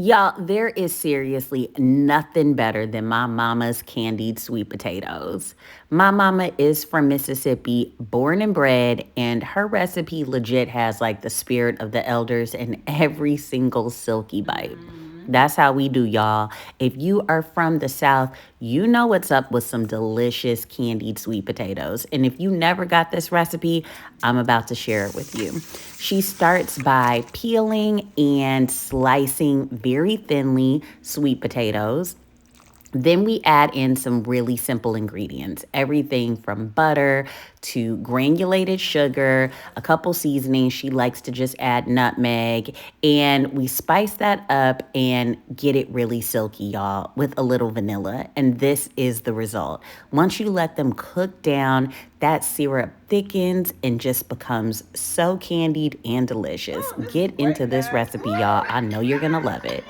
Y'all, there is seriously nothing better than my mama's candied sweet potatoes. My mama is from Mississippi, born and bred, and her recipe legit has like the spirit of the elders in every single silky bite. That's how we do, y'all. If you are from the South, you know what's up with some delicious candied sweet potatoes. And if you never got this recipe, I'm about to share it with you. She starts by peeling and slicing very thinly sweet potatoes. Then we add in some really simple ingredients, everything from butter to granulated sugar, a couple seasonings. She likes to just add nutmeg, and we spice that up and get it really silky, y'all, with a little vanilla. And this is the result. Once you let them cook down, that syrup thickens and just becomes so candied and delicious. Get into this recipe, y'all. I know you're gonna love it.